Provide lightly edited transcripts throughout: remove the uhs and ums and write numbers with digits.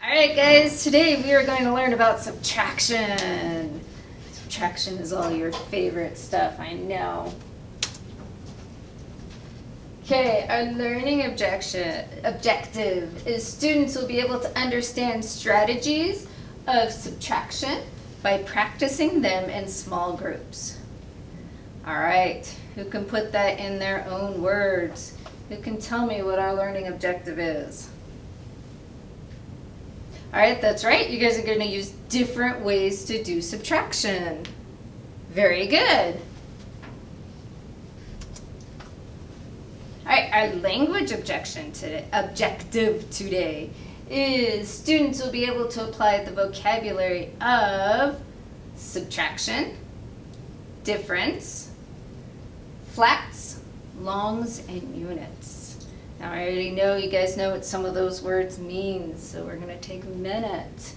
Alright guys, today we are going to learn about subtraction. Subtraction is all your favorite stuff, I know. Okay, our learning objective is students will be able to understand strategies of subtraction by practicing them in small groups. Alright, who can put that in their own words? Who can tell me what our learning objective is? Alright, that's right. You guys are going to use different ways to do subtraction. Very good. Alright, our language objective today is students will be able to apply the vocabulary of subtraction, difference, flats, longs, and units. Now I already know you guys know what some of those words mean, so we're going to take a minute.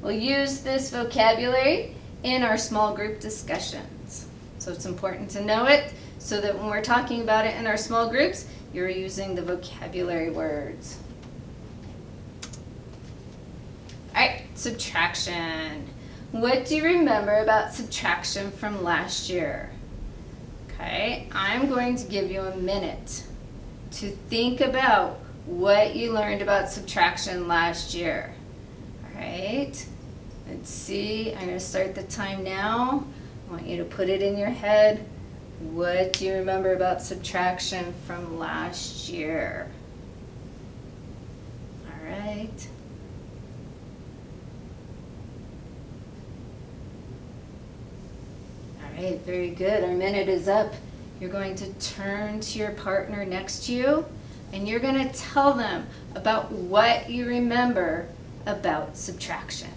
We'll use this vocabulary in our small group discussions. So it's important to know it so that when we're talking about it in our small groups, you're using the vocabulary words. Alright, subtraction. What do you remember about subtraction from last year? Okay, I'm going to give you a minute to think about what you learned about subtraction last year. All right, let's see. I'm going to start the time now. I want you to put it in your head. What do you remember about subtraction from last year? All right. All right, very good. Our minute is up. You're going to turn to your partner next to you and you're going to tell them about what you remember about subtraction.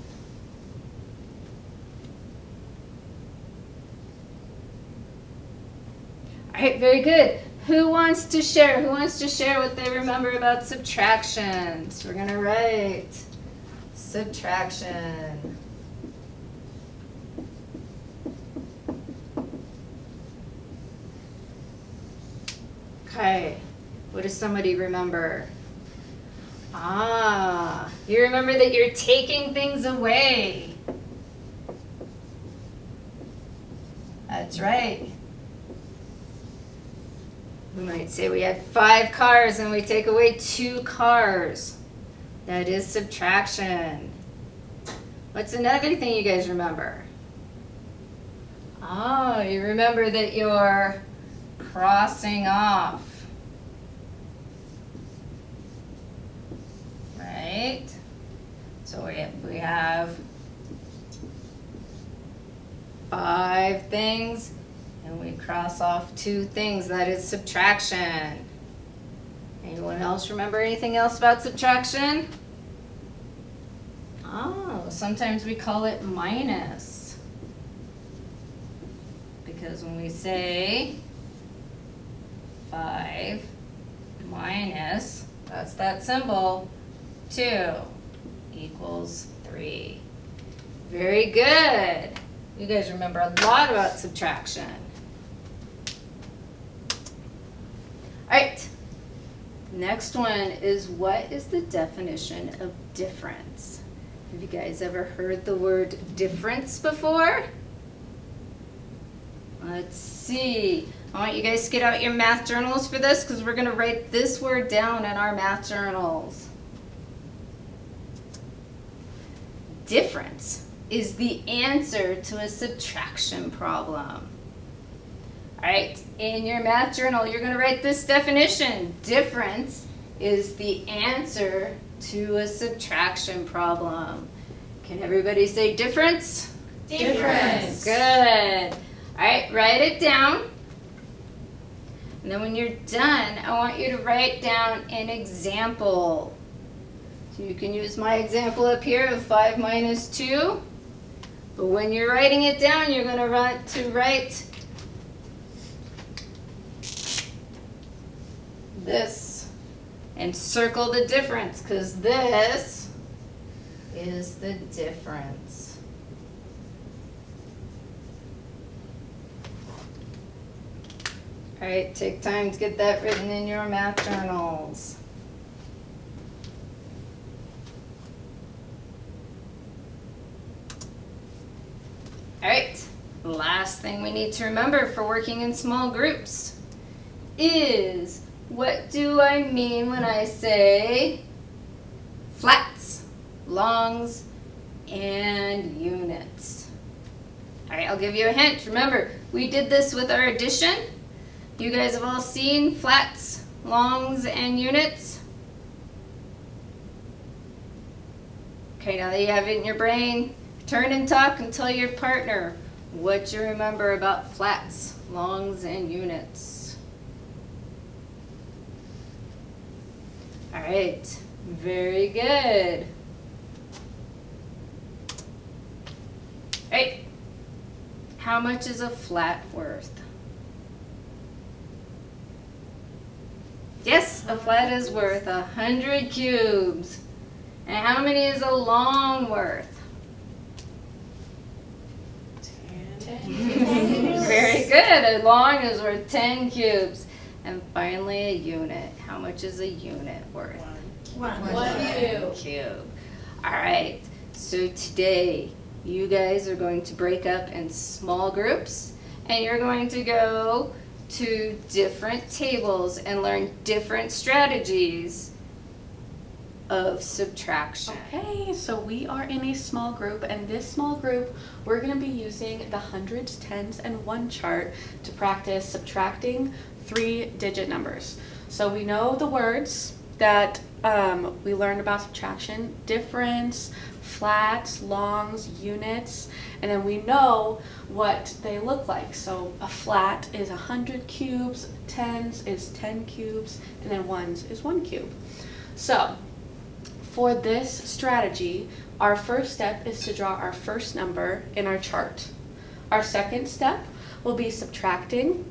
All right, very good. Who wants to share? Who wants to share what they remember about subtraction? So we're going to write subtraction. Okay, what does somebody remember? You remember that you're taking things away. That's right. We might say we had 5 cars and we take away 2 cars. That is subtraction. What's another thing you guys remember? You remember that you're crossing off. Right? So we have 5 things and we cross off 2 things. That is subtraction. Anyone else remember anything else about subtraction? Sometimes we call it minus. Because when we say 5 minus, that's that symbol, 2 equals 3. Very good. You guys remember a lot about subtraction. Alright, next one is what is the definition of difference? Have you guys ever heard the word difference before? Let's see. I want you guys to get out your math journals for this because we're going to write this word down in our math journals. Difference is the answer to a subtraction problem. All right, in your math journal, you're going to write this definition. Difference is the answer to a subtraction problem. Can everybody say difference? Difference. Good. All right, write it down. And then when you're done, I want you to write down an example. So you can use my example up here of 5 minus 2. But when you're writing it down, you're going to write this and circle the difference because this is the difference. All right, take time to get that written in your math journals. All right, last thing we need to remember for working in small groups is, what do I mean when I say flats, longs, and units? All right, I'll give you a hint. Remember, we did this with our addition. You guys have all seen flats, longs, and units? Okay, now that you have it in your brain, turn and talk and tell your partner what you remember about flats, longs, and units. All right, very good. All right, how much is a flat worth? Yes, a flat is worth 100 cubes. And how many is a long worth? 10. Very good. A long is worth 10 cubes. And finally, a unit. How much is a unit worth? One cube. All right. So today, you guys are going to break up in small groups, and you're going to go to different tables and learn different strategies of subtraction. Okay, so we are in a small group, and this small group, we're going to be using the hundreds, tens, and one chart to practice subtracting 3-digit numbers. So we know the words that we learned about subtraction: difference, flats, longs, units, and then we know what they look like. So a flat is 100 cubes, tens is 10 cubes, and then ones is 1 cube. So for this strategy, our first step is to draw our first number in our chart. Our second step will be subtracting,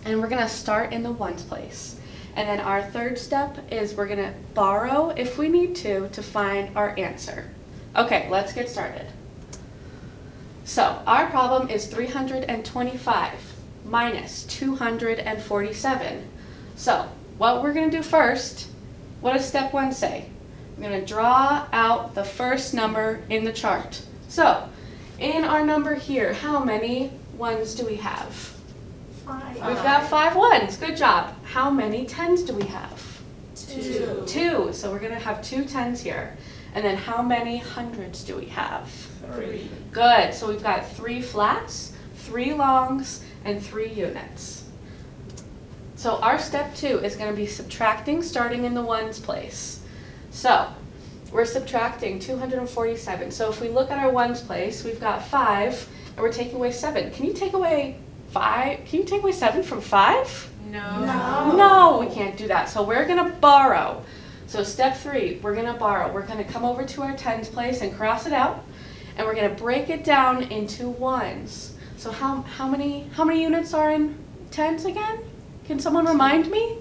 and we're going to start in the ones place. And then our third step is we're going to borrow, if we need to find our answer. Okay, let's get started. So our problem is 325 minus 247. So what we're going to do first, what does step 1 say? I'm going to draw out the first number in the chart. So in our number here, how many ones do we have? 5. We've got 5 ones. Good job. How many tens do we have? 2. 2. So we're going to have 2 tens here. And then how many hundreds do we have? 3. Good. So we've got 3 flats, 3 longs, and 3 units. So our step 2 is going to be subtracting, starting in the ones place. So we're subtracting 247. So if we look at our ones place, we've got 5, and we're taking away 7. Can you take away 5? Can you take away 7 from 5? No. No, we can't do that. So we're going to borrow. So step 3, we're going to borrow. We're going to come over to our tens place and cross it out, and we're going to break it down into ones. So how many units are in tens again? Can someone remind me?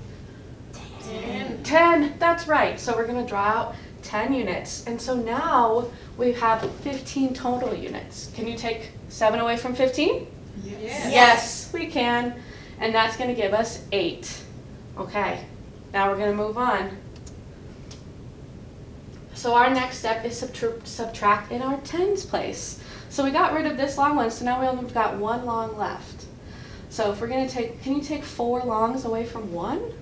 10. 10, that's right. So we're going to draw out 10 units. And so now we have 15 total units. Can you take 7 away from 15? Yes, we can. And that's going to give us 8. Okay, now we're going to move on. So our next step is subtract in our tens place. So we got rid of this long one, so now we only got 1 long left. So if we're going to take, can you take 4 longs away from 1?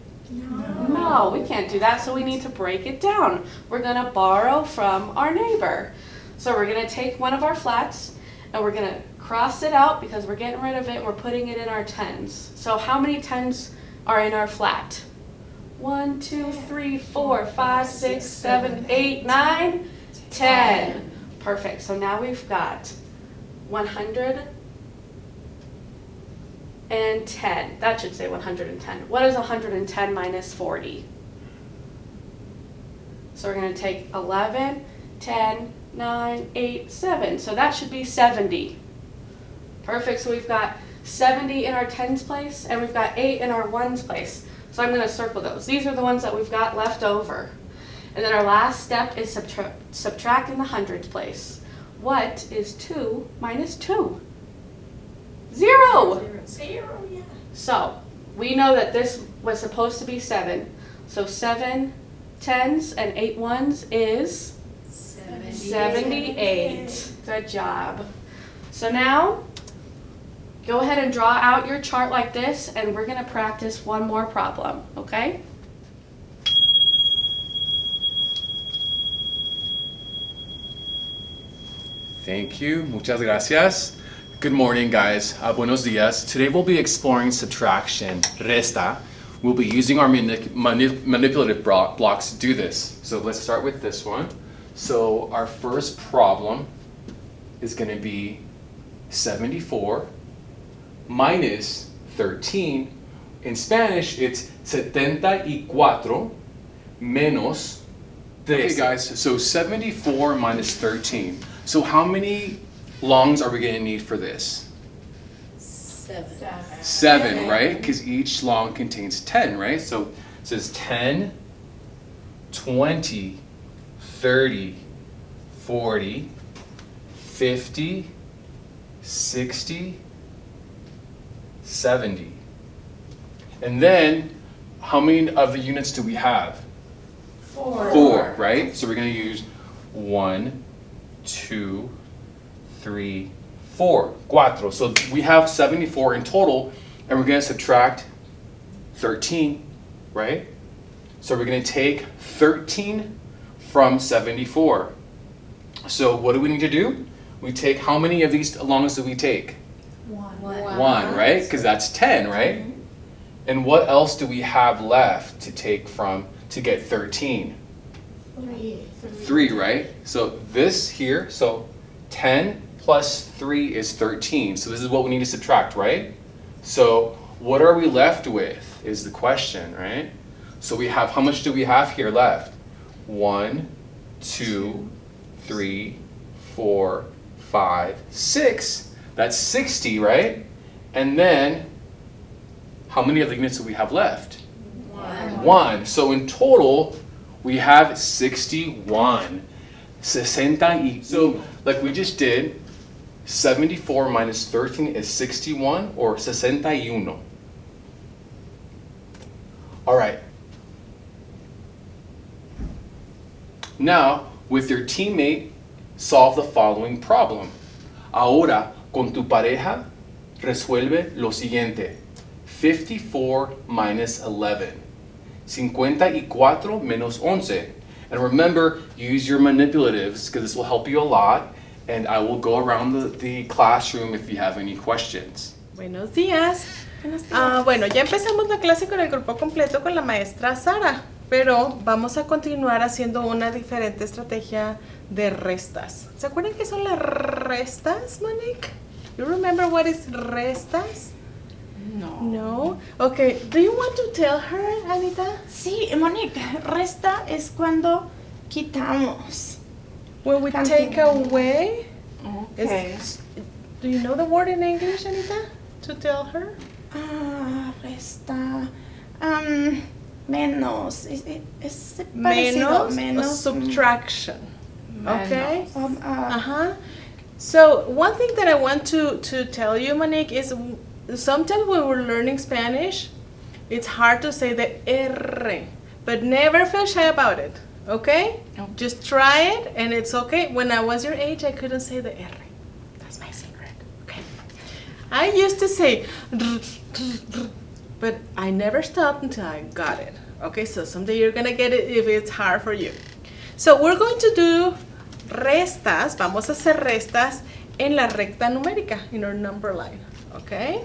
No, we can't do that, so we need to break it down. We're going to borrow from our neighbor. So we're going to take one of our flats, and we're going to cross it out because we're getting rid of it and we're putting it in our tens. So how many tens are in our flat? 1, 2, 3, 4, 5, 6, 7, 8, 9, 10. Perfect. So now we've got 110. That should say 110. What is 110 minus 40? So we're going to take 11, 10, 9, 8, 7. So that should be 70. Perfect. So we've got 70 in our tens place, and we've got 8 in our ones place. So I'm going to circle those. These are the ones that we've got left over. And then our last step is subtract in the hundreds place. What is 2 minus 2? 0. 0, yeah. So we know that this was supposed to be 7. So 7 tens and 8 ones is 78. Good job. So now, go ahead and draw out your chart like this, and we're going to practice one more problem, okay? Thank you. Muchas gracias. Good morning, guys. Buenos dias. Today we'll be exploring subtraction, resta. We'll be using our manipulative blocks to do this. So let's start with this one. So our first problem is going to be 74 minus 13. In Spanish, it's 74 menos 13. Okay, guys, so 74 minus 13. So how many longs are we going to need for this? 7, right? Because each long contains 10, right? So it says 10, 20, 30, 40, 50, 60, 70. And then, how many of the units do we have? 4, right? So we're going to use 1, 2, 3, 4. Cuatro. So we have 74 in total, and we're going to subtract 13, right? So we're going to take 13 from 74. So what do we need to do? We take, how many of these longs do we take? 1, right? Because that's 10, right? And what else do we have left to take from to get 13? 3, right? So this here, so 10 plus 3 is 13. So this is what we need to subtract, right? So what are we left with is the question, right? So we have, how much do we have here left? 1, 2, 3, 4, 5, 6. That's 60, right? And then, how many of the units do we have left? 1. So in total, we have 61. 61. So, like we just did, 74 minus 13 is 61 or 61. All right. Now, with your teammate, solve the following problem. Ahora, con tu pareja, resuelve lo siguiente. 54 minus 11. 54 menos 11. And remember, use your manipulatives because this will help you a lot. And I will go around the classroom if you have any questions. Buenos días. Bueno, ya empezamos la clase con el grupo completo con la maestra Sara, pero vamos a continuar haciendo una diferente estrategia de restas. ¿Se acuerdan qué son las restas, Monique? You remember what is restas? No. Okay, do you want to tell her, Anita? Sí, Monique, resta es cuando quitamos. When we take away. Okay. Do you know the word in English, Anita? To tell her? Resta. Menos. Es parecido. Menos. Subtraction. Okay? So one thing that I want to tell you, Monique, is sometimes when we're learning Spanish, it's hard to say the R, but never feel shy about it, okay? No. Just try it, and it's okay. When I was your age, I couldn't say the R. That's my secret, okay? I used to say, but I never stopped until I got it, okay? So someday you're gonna get it if it's hard for you. So we're going to do restas, vamos a hacer restas en la recta numérica, in our number line, okay?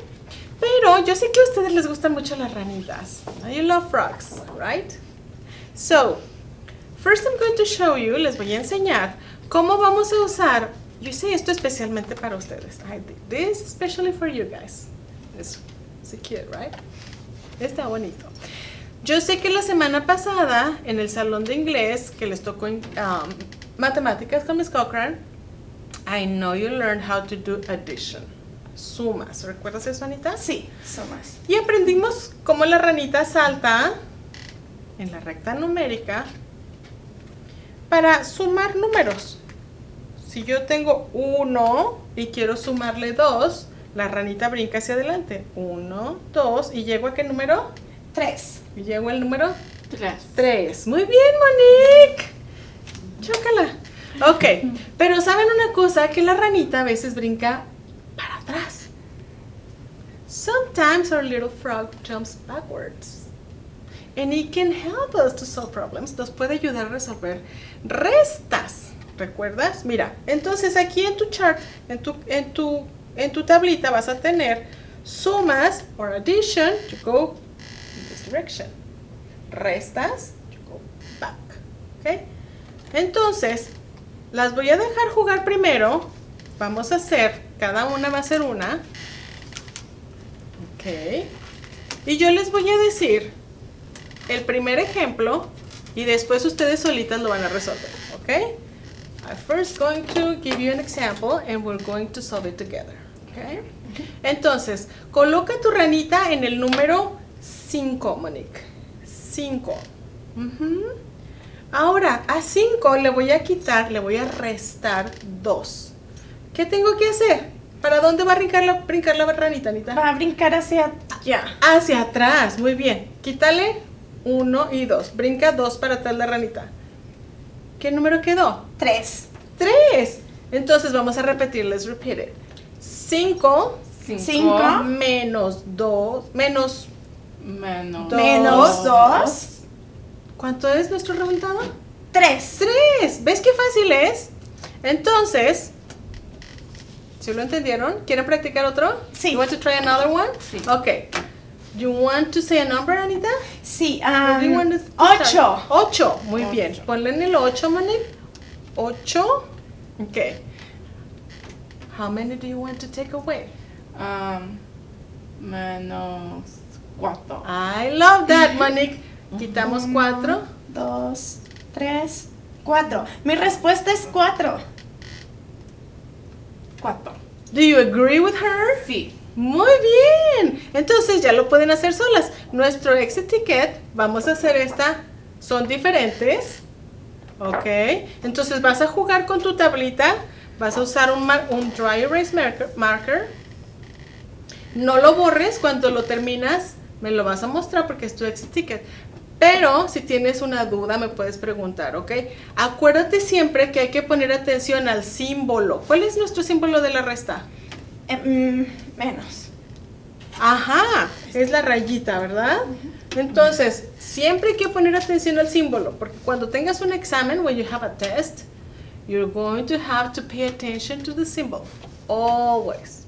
Pero yo sé que a ustedes les gustan mucho las ranitas. You love frogs, right? So, first I'm going to show you, les voy a enseñar cómo vamos a usar, yo hice esto especialmente para ustedes. I did this especially for you guys. It's cute, right? Está bonito. Yo sé que la semana pasada, en el salón de inglés, que les tocó matemáticas con Miss Cochran, I know you learned how to do addition. Sumas. ¿Recuerdas eso, Anita? Sí, sumas. Y aprendimos cómo la ranita salta en la recta numérica para sumar números. Si yo tengo 1 y quiero sumarle 2, la ranita brinca hacia adelante. 1, 2, ¿y llego a qué número? 3. ¿Y llego al número? 3. 3. Muy bien, Monique. Chócala. Ok, pero ¿saben una cosa? Que la ranita a veces brinca sometimes our little frog jumps backwards. And it can help us to solve problems. Nos puede ayudar a resolver restas. ¿Recuerdas? Mira, entonces aquí en tu chart, en tu tablita vas a tener sumas or addition, you go in this direction. Restas, you go back. ¿Ok? Entonces, las voy a dejar jugar primero. Vamos a hacer, cada una va a ser una. Ok. Y yo les voy a decir el primer ejemplo y después ustedes solitas lo van a resolver. Ok. I'm first going to give you an example and we're going to solve it together. Okay? Entonces, coloca tu ranita en el número 5, Monique. 5. Ahora, a 5 le voy a quitar, le voy a restar 2. ¿Qué tengo que hacer? ¿Para dónde va a brincar la ranita, Anita? Va a brincar hacia allá. Hacia atrás, muy bien. Quítale 1 y 2. Brinca 2 para atrás la ranita. ¿Qué número quedó? 3. 3. Entonces vamos a repetir, let's repeat it. 5 menos 2, menos Menos. Dos. Menos 2. ¿cuánto es nuestro resultado? 3. 3. ¿Ves qué fácil es? Entonces, ¿sí lo entendieron? ¿Quieren practicar otro? Sí. You want to try another one? Sí. Okay. You want to say a number, Anita? Sí. What do you want to start? 8. Muy bien. Ponle en el 8, Monique. 8. Okay. How many do you want to take away? Menos 4. I love that, Monique. Quitamos 4. 2, 3, 4. Mi respuesta es 4. 4. Do you agree with her? Sí. Muy bien. Entonces ya lo pueden hacer solas. Nuestro exit ticket, vamos a hacer esta. Son diferentes. Ok. Entonces vas a jugar con tu tablita. Vas a usar un dry erase marker. No lo borres. Cuando lo terminas, me lo vas a mostrar porque es tu exit ticket. Pero si tienes una duda, me puedes preguntar, ¿ok? Acuérdate siempre que hay que poner atención al símbolo. ¿Cuál es nuestro símbolo de la resta? Menos. Ajá, es la rayita, ¿verdad? Entonces, siempre hay que poner atención al símbolo, porque cuando tengas un examen, when you have a test, you're going to have to pay attention to the symbol, always.